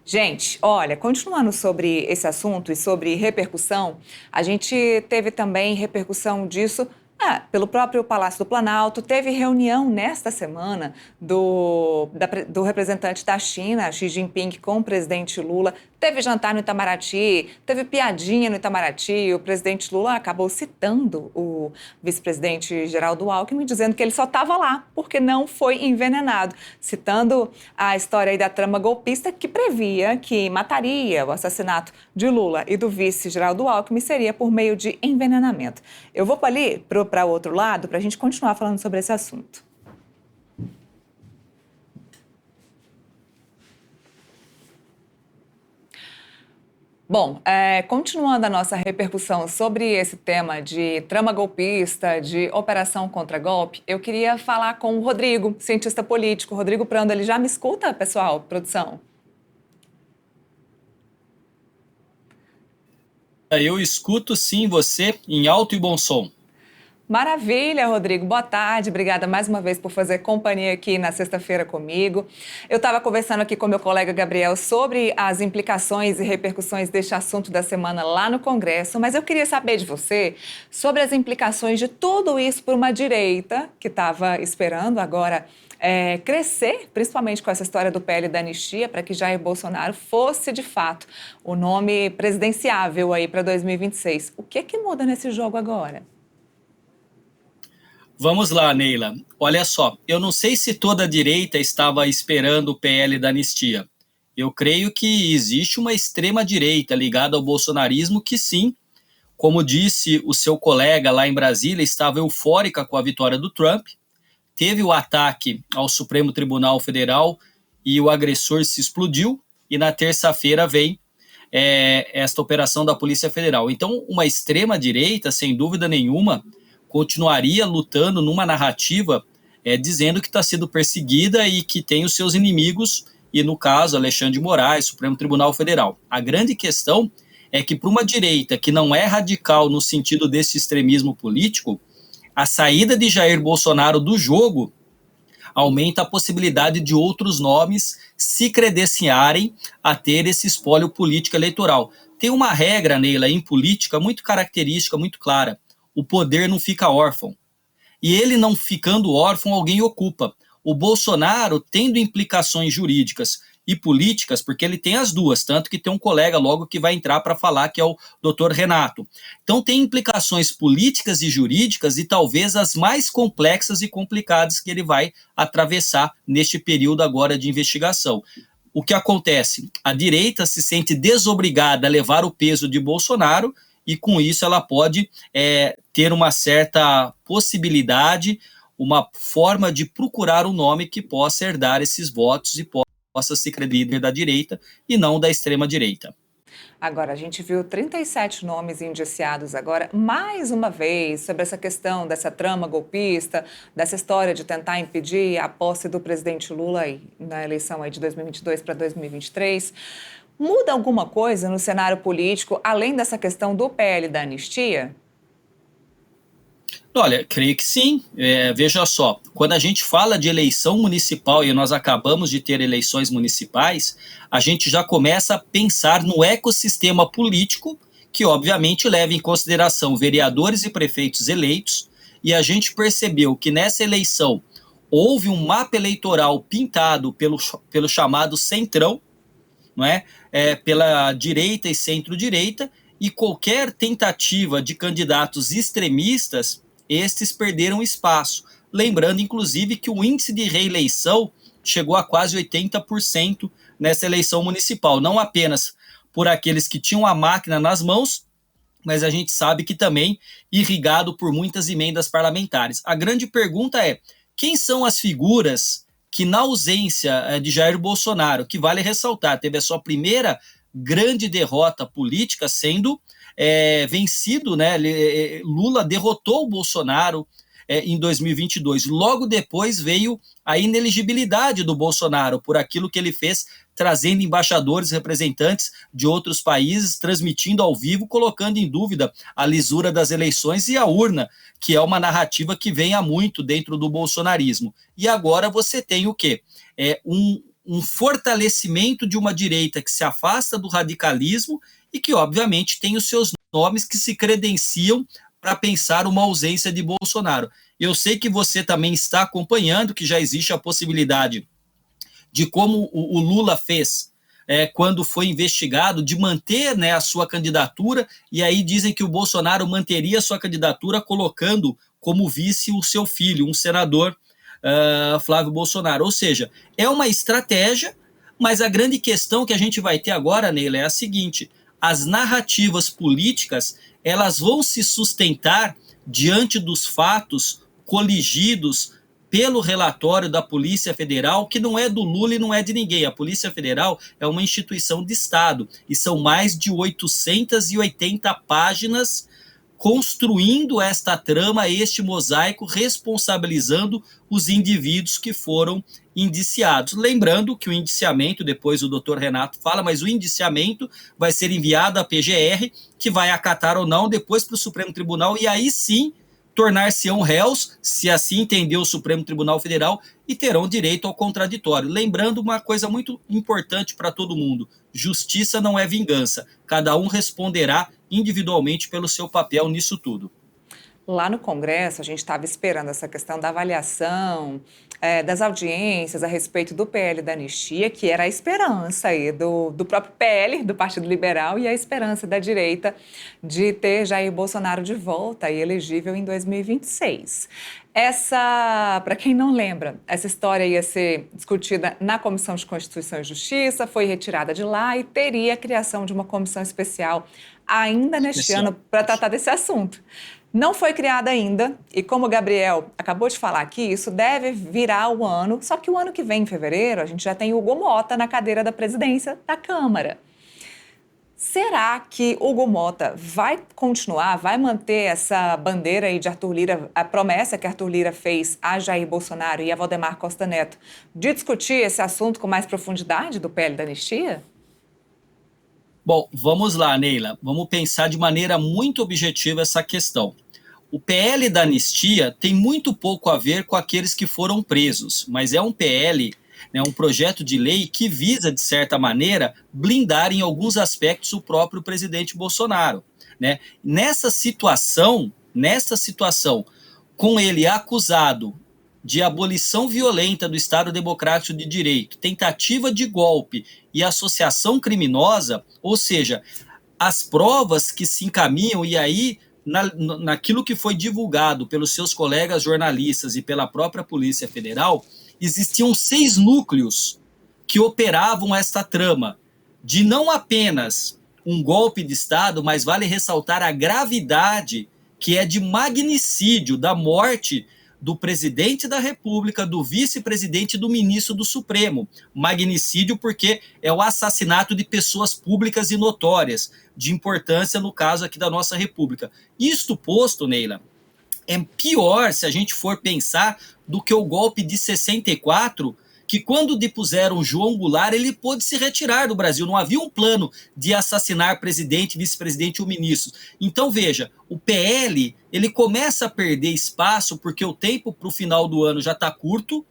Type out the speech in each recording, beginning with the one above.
Gente, olha, continuando sobre esse assunto e sobre repercussão, a gente teve também repercussão disso pelo próprio Palácio do Planalto. Teve reunião nesta semana do representante da China, Xi Jinping, com o presidente Lula. Teve jantar no Itamaraty, teve piadinha no Itamaraty. O presidente Lula acabou citando o vice-presidente Geraldo Alckmin, dizendo que ele só estava lá porque não foi envenenado, citando a história aí da trama golpista que previa que mataria o assassinato de Lula e do vice Geraldo Alckmin seria por meio de envenenamento. Eu vou ali para o outro lado para a gente continuar falando sobre esse assunto. Bom, continuando a nossa repercussão sobre esse tema de trama golpista, de operação contra golpe, eu queria falar com o Rodrigo, cientista político. Rodrigo Prando, ele já me escuta, pessoal, produção? Eu escuto sim você em alto e bom som. Maravilha, Rodrigo. Boa tarde. Obrigada mais uma vez por fazer companhia aqui na sexta-feira comigo. Eu estava conversando aqui com meu colega Gabriel sobre as implicações e repercussões deste assunto da semana lá no Congresso, mas eu queria saber de você sobre as implicações de tudo isso por uma direita que estava esperando agora crescer, principalmente com essa história do PL da anistia, para que Jair Bolsonaro fosse, de fato, o nome presidenciável aí para 2026. O que muda nesse jogo agora? Vamos lá, Neila. Olha só, eu não sei se toda a direita estava esperando o PL da anistia. Eu creio que existe uma extrema-direita ligada ao bolsonarismo que sim, como disse o seu colega lá em Brasília, estava eufórica com a vitória do Trump, teve o ataque ao Supremo Tribunal Federal e o agressor se explodiu, e na terça-feira vem esta operação da Polícia Federal. Então, uma extrema-direita, sem dúvida nenhuma, continuaria lutando numa narrativa dizendo que está sendo perseguida e que tem os seus inimigos, e no caso, Alexandre de Moraes, Supremo Tribunal Federal. A grande questão é que para uma direita que não é radical no sentido desse extremismo político, a saída de Jair Bolsonaro do jogo aumenta a possibilidade de outros nomes se credenciarem a ter esse espólio político eleitoral. Tem uma regra, Neila, em política muito característica, muito clara. O poder não fica órfão. E ele não ficando órfão, alguém ocupa. O Bolsonaro, tendo implicações jurídicas e políticas, porque ele tem as duas, tanto que tem um colega logo que vai entrar para falar, que é o doutor Renato. Então tem implicações políticas e jurídicas e talvez as mais complexas e complicadas que ele vai atravessar neste período agora de investigação. O que acontece? A direita se sente desobrigada a levar o peso de Bolsonaro e com isso ela pode ter uma certa possibilidade, uma forma de procurar um nome que possa herdar esses votos e possa ser líder da direita e não da extrema-direita. Agora, a gente viu 37 nomes indiciados agora, mais uma vez, sobre essa questão dessa trama golpista, dessa história de tentar impedir a posse do presidente Lula aí, na eleição aí de 2022 para 2023. Muda alguma coisa no cenário político, além dessa questão do PL da anistia? Olha, creio que sim. Veja só, quando a gente fala de eleição municipal e nós acabamos de ter eleições municipais, a gente já começa a pensar no ecossistema político, que obviamente leva em consideração vereadores e prefeitos eleitos, e a gente percebeu que nessa eleição houve um mapa eleitoral pintado pelo chamado centrão, não é? Pela direita e centro-direita, e qualquer tentativa de candidatos extremistas, estes perderam espaço. Lembrando, inclusive, que o índice de reeleição chegou a quase 80% nessa eleição municipal, não apenas por aqueles que tinham a máquina nas mãos, mas a gente sabe que também irrigado por muitas emendas parlamentares. A grande pergunta é: quem são as figuras que, na ausência de Jair Bolsonaro, que vale ressaltar, teve a sua primeira grande derrota política sendo vencido, né? Lula derrotou o Bolsonaro em 2022. Logo depois veio a ineligibilidade do Bolsonaro por aquilo que ele fez, trazendo embaixadores, representantes de outros países, transmitindo ao vivo, colocando em dúvida a lisura das eleições e a urna, que é uma narrativa que vem há muito dentro do bolsonarismo. E agora você tem o quê? um fortalecimento de uma direita que se afasta do radicalismo e que, obviamente, tem os seus nomes que se credenciam para pensar uma ausência de Bolsonaro. Eu sei que você também está acompanhando que já existe a possibilidade de como o Lula fez quando foi investigado, de manter, né, a sua candidatura, e aí dizem que o Bolsonaro manteria a sua candidatura colocando como vice o seu filho, um senador, Flávio Bolsonaro. Ou seja, é uma estratégia, mas a grande questão que a gente vai ter agora, Neila, é a seguinte: as narrativas políticas, elas vão se sustentar diante dos fatos coligidos pelo relatório da Polícia Federal, que não é do Lula e não é de ninguém. A Polícia Federal é uma instituição de Estado e são mais de 880 páginas construindo esta trama, este mosaico, responsabilizando os indivíduos que foram indiciados. Lembrando que o indiciamento, depois o doutor Renato fala, mas o indiciamento vai ser enviado à PGR, que vai acatar ou não depois para o Supremo Tribunal, e aí sim tornar-se-ão réus, se assim entender o Supremo Tribunal Federal, e terão direito ao contraditório. Lembrando uma coisa muito importante para todo mundo: justiça não é vingança. Cada um responderá individualmente pelo seu papel nisso tudo. Lá no Congresso, a gente estava esperando essa questão da avaliação, das audiências a respeito do PL da anistia, que era a esperança aí do próprio PL, do Partido Liberal, e a esperança da direita de ter Jair Bolsonaro de volta e elegível em 2026. Para quem não lembra, essa história ia ser discutida na Comissão de Constituição e Justiça, foi retirada de lá e teria a criação de uma comissão especial ainda neste ano para tratar desse assunto. Não foi criada ainda, e como o Gabriel acabou de falar aqui, isso deve virar o ano, só que o ano que vem, em fevereiro, a gente já tem Hugo Mota na cadeira da presidência da Câmara. Será que Hugo Mota vai continuar, vai manter essa bandeira aí de Arthur Lira, a promessa que Arthur Lira fez a Jair Bolsonaro e a Valdemar Costa Neto, de discutir esse assunto com mais profundidade do PL da anistia? Bom, vamos lá, Neila. Vamos pensar de maneira muito objetiva essa questão. O PL da anistia tem muito pouco a ver com aqueles que foram presos, mas é um PL, né, um projeto de lei que visa, de certa maneira, blindar em alguns aspectos o próprio presidente Bolsonaro, né? Nessa situação, com ele acusado de abolição violenta do Estado Democrático de Direito, tentativa de golpe e associação criminosa, ou seja, as provas que se encaminham, e aí naquilo que foi divulgado pelos seus colegas jornalistas e pela própria Polícia Federal, existiam 6 núcleos que operavam esta trama, de não apenas um golpe de Estado, mas vale ressaltar a gravidade que é de magnicídio da morte do presidente da República, do vice-presidente e do ministro do Supremo. Magnicídio porque é o assassinato de pessoas públicas e notórias, de importância no caso aqui da nossa República. Isto posto, Neila, é pior se a gente for pensar do que o golpe de 64, que quando depuseram João Goulart, ele pôde se retirar do Brasil. Não havia um plano de assassinar presidente, vice-presidente ou ministros. Então, veja, o PL ele começa a perder espaço porque o tempo para o final do ano já está curto,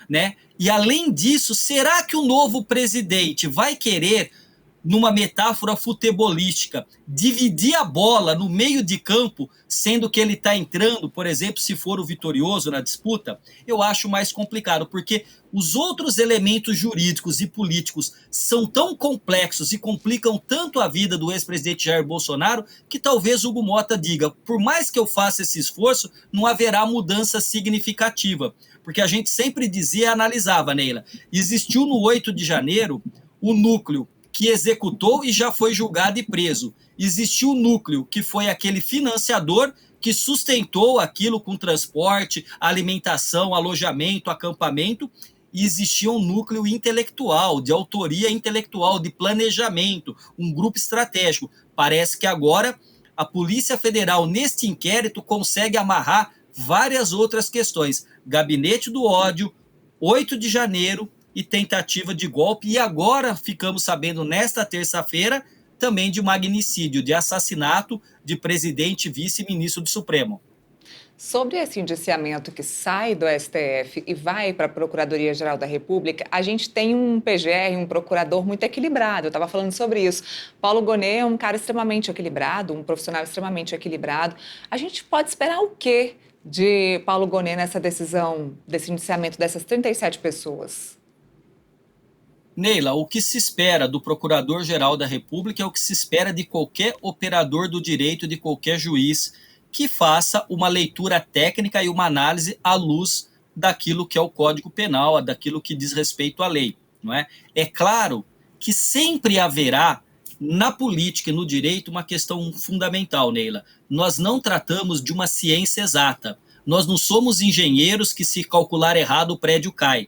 né? E, além disso, será que o novo presidente vai querer, numa metáfora futebolística, dividir a bola no meio de campo, sendo que ele está entrando, por exemplo, se for o vitorioso na disputa? Eu acho mais complicado, porque os outros elementos jurídicos e políticos são tão complexos e complicam tanto a vida do ex-presidente Jair Bolsonaro, que talvez Hugo Mota diga: por mais que eu faça esse esforço, não haverá mudança significativa. Porque a gente sempre dizia e analisava, Neila, existiu no 8 de janeiro o núcleo que executou e já foi julgado e preso. Existiu o núcleo, que foi aquele financiador que sustentou aquilo com transporte, alimentação, alojamento, acampamento, e existia um núcleo intelectual, de autoria intelectual, de planejamento, um grupo estratégico. Parece que agora a Polícia Federal, neste inquérito, consegue amarrar várias outras questões. Gabinete do ódio, 8 de janeiro, e tentativa de golpe, e agora ficamos sabendo, nesta terça-feira, também de magnicídio, de assassinato de presidente e vice-ministro do Supremo. Sobre esse indiciamento que sai do STF e vai para a Procuradoria-Geral da República, a gente tem um PGR, um procurador muito equilibrado. Eu estava falando sobre isso. Paulo Gonet é um cara extremamente equilibrado, um profissional extremamente equilibrado. A gente pode esperar o quê de Paulo Gonet nessa decisão, desse indiciamento dessas 37 pessoas? Neila, o que se espera do Procurador-Geral da República é o que se espera de qualquer operador do direito, de qualquer juiz que faça uma leitura técnica e uma análise à luz daquilo que é o Código Penal, daquilo que diz respeito à lei, não é? É claro que sempre haverá na política e no direito uma questão fundamental, Neila. Nós não tratamos de uma ciência exata. Nós não somos engenheiros que, se calcular errado, o prédio cai.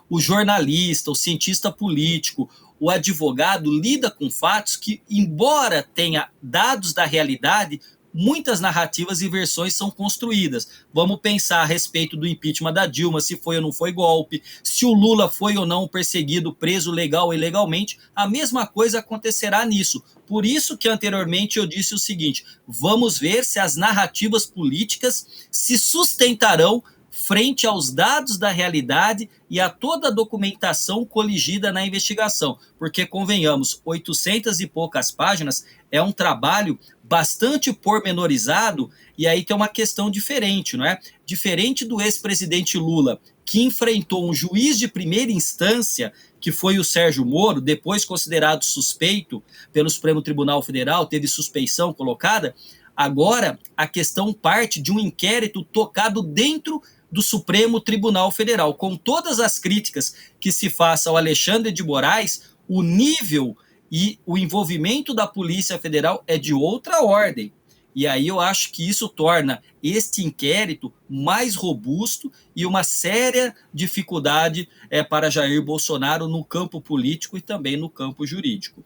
O jornalista, o cientista político, o advogado lida com fatos que, embora tenha dados da realidade, muitas narrativas e versões são construídas. Vamos pensar a respeito do impeachment da Dilma, se foi ou não foi golpe, se o Lula foi ou não perseguido, preso legal ou ilegalmente, a mesma coisa acontecerá nisso. Por isso que anteriormente eu disse o seguinte: vamos ver se as narrativas políticas se sustentarão frente aos dados da realidade e a toda a documentação coligida na investigação. Porque, convenhamos, 800 e poucas páginas é um trabalho bastante pormenorizado, e aí tem uma questão diferente, não é? Diferente do ex-presidente Lula, que enfrentou um juiz de primeira instância, que foi o Sérgio Moro, depois considerado suspeito pelo Supremo Tribunal Federal, teve suspeição colocada. Agora, a questão parte de um inquérito tocado dentro do Supremo Tribunal Federal. Com todas as críticas que se faça ao Alexandre de Moraes, o nível e o envolvimento da Polícia Federal é de outra ordem. E aí eu acho que isso torna este inquérito mais robusto e uma séria dificuldade para Jair Bolsonaro no campo político e também no campo jurídico.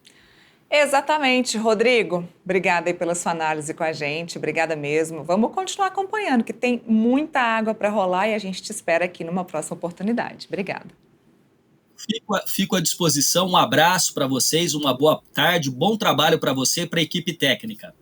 Exatamente, Rodrigo. Obrigada aí pela sua análise com a gente, obrigada mesmo. Vamos continuar acompanhando, que tem muita água para rolar e a gente te espera aqui numa próxima oportunidade. Obrigada. Fico à disposição, um abraço para vocês, uma boa tarde, bom trabalho para você e para a equipe técnica.